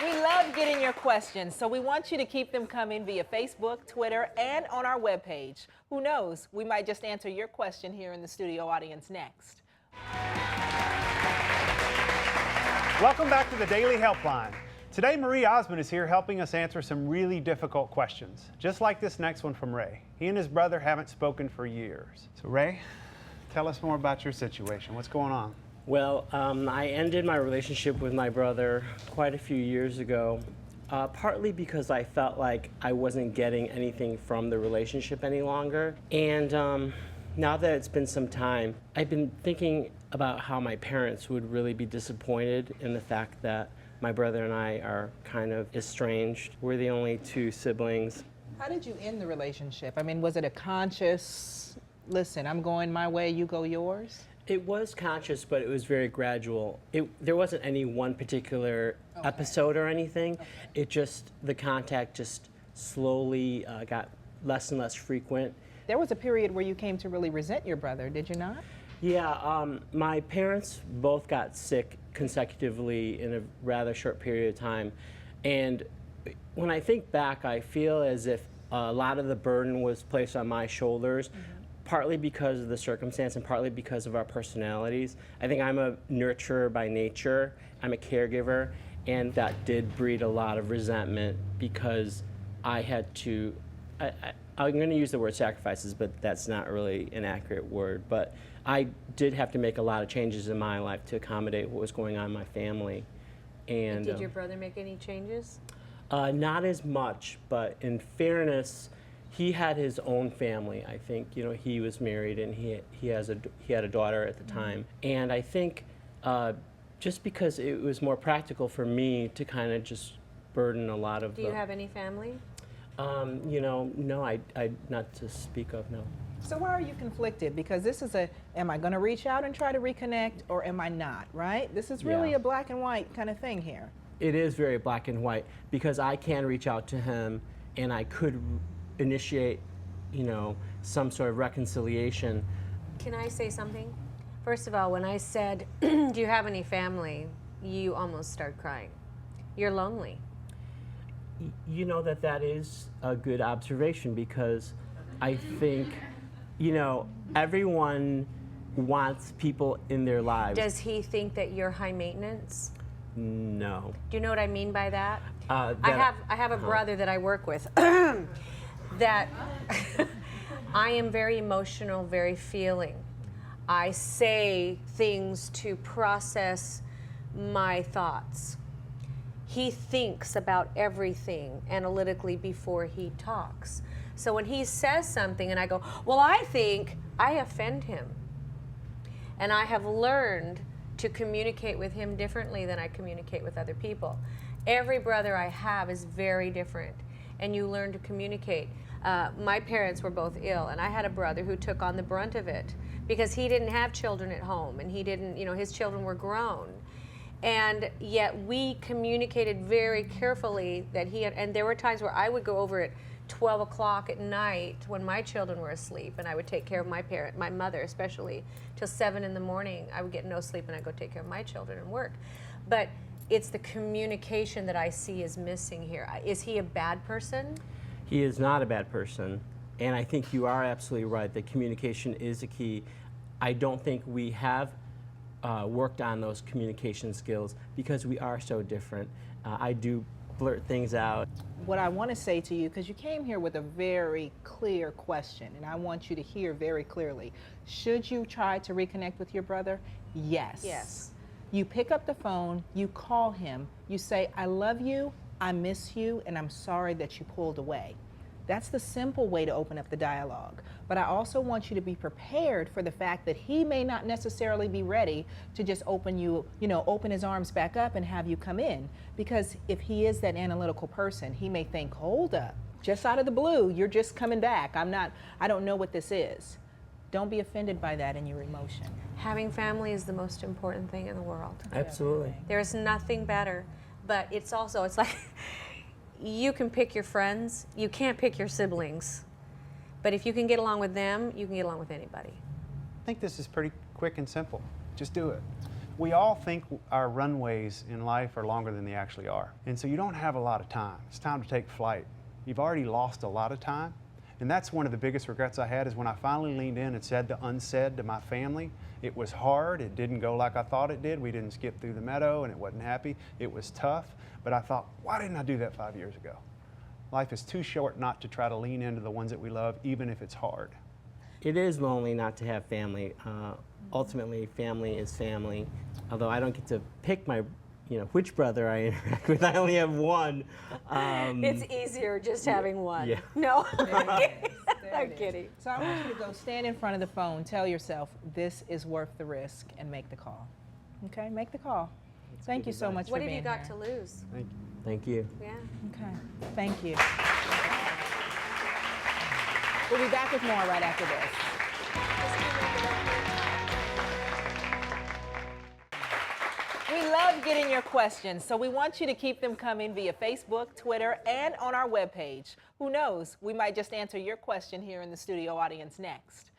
We love getting your questions, so we want you to keep them coming via Facebook, Twitter, and on our webpage. Who knows, we might just answer your question here in the studio audience next. Welcome back to the Daily Helpline. Today, Marie Osmond is here helping us answer some really difficult questions, just like this next one from Ray. He and his brother haven't spoken for years. So Ray, tell us more about your situation. What's going on? Well, I ended my relationship with my brother quite a few years ago, partly because I felt like I wasn't getting anything from the relationship any longer. And now that it's been some time, I've been thinking about how my parents would really be disappointed in the fact that my brother and I are kind of estranged. We're the only two siblings. How did you end the relationship? I mean, was it a conscious, listen, I'm going my way, you go yours? It was conscious, but it was very gradual. There wasn't any one particular episode or anything. It just, the contact just slowly got less and less frequent. There was a period where you came to really resent your brother, did you not? Yeah, my parents both got sick consecutively in a rather short period of time. And when I think back, I feel as if a lot of the burden was placed on my shoulders. Partly because of the circumstance and partly because of our personalities. I think I'm a nurturer by nature. I'm a caregiver, and that did breed a lot of resentment because I had to, I'm going to use the word sacrifices, but that's not really an accurate word. But I did have to make a lot of changes in my life to accommodate what was going on in my family. And did your brother make any changes? Not as much, but in fairness, he had his own family. I think, you know, he was married and he had a daughter at the time. And I think just because it was more practical for me to kind of just burden a lot of. Do you have any family? You know, no, I not to speak of, no. So why are you conflicted? Because this is am I going to reach out and try to reconnect, or am I not, right? This is really a black and white kind of thing here. It is very black and white because I can reach out to him and I could initiate, you know, some sort of reconciliation. Can I say something? First of all, when I said, do you have any family, you almost start crying. You're lonely. You know, that is a good observation because I think, you know, everyone wants people in their lives. Does he think that you're high maintenance? No. Do you know what I mean by that? I have a brother that I work with that I am very emotional, very feeling. I say things to process my thoughts. He thinks about everything analytically before he talks. So when he says something and I go, well, I think, I offend him. And I have learned to communicate with him differently than I communicate with other people. Every brother I have is very different, and you learn to communicate. My parents were both ill, and I had a brother who took on the brunt of it because he didn't have children at home, and he didn't, you know, his children were grown. And yet we communicated very carefully that he had, and there were times where I would go over at 12 o'clock at night when my children were asleep, and I would take care of my mother especially, till 7 in the morning. I would get no sleep and I'd go take care of my children and work. But it's the communication that I see is missing here. Is he a bad person? He is not a bad person, and I think you are absolutely right that communication is a key. I don't think we have worked on those communication skills because we are so different. I do blurt things out. What I want to say to you, because you came here with a very clear question, and I want you to hear very clearly. Should you try to reconnect with your brother? Yes. Yes. You pick up the phone, you call him, you say, I love you, I miss you, and I'm sorry that you pulled away. That's the simple way to open up the dialogue. But I also want you to be prepared for the fact that he may not necessarily be ready to just open his arms back up and have you come in. Because if he is that analytical person, he may think, hold up, just out of the blue, you're just coming back. I don't know what this is. Don't be offended by that in your emotion. Having family is the most important thing in the world. Absolutely. There's nothing better, but it's like, you can pick your friends, you can't pick your siblings. But if you can get along with them, you can get along with anybody. I think this is pretty quick and simple. Just do it. We all think our runways in life are longer than they actually are. And so you don't have a lot of time. It's time to take flight. You've already lost a lot of time. And that's one of the biggest regrets I had, is when I finally leaned in and said the unsaid to my family. It was hard. It didn't go like I thought it did. We didn't skip through the meadow and it wasn't happy. It was tough. But I thought, why didn't I do that 5 years ago? Life is too short not to try to lean into the ones that we love, even if it's hard. It is lonely not to have family. Ultimately, family is family. Although I don't get to pick my, which brother I interact with. I only have one. It's easier just having one. Yeah. No, There I'm it is. kidding. So I want you to go stand in front of the phone, tell yourself this is worth the risk, and make the call. Okay, make the call. Thank you so much What for have you being got here. to lose? Thank you. Thank you. Yeah. Okay, thank you. We'll be back with more right after this. We love getting your questions, so we want you to keep them coming via Facebook, Twitter, and on our webpage. Who knows, we might just answer your question here in the studio audience next.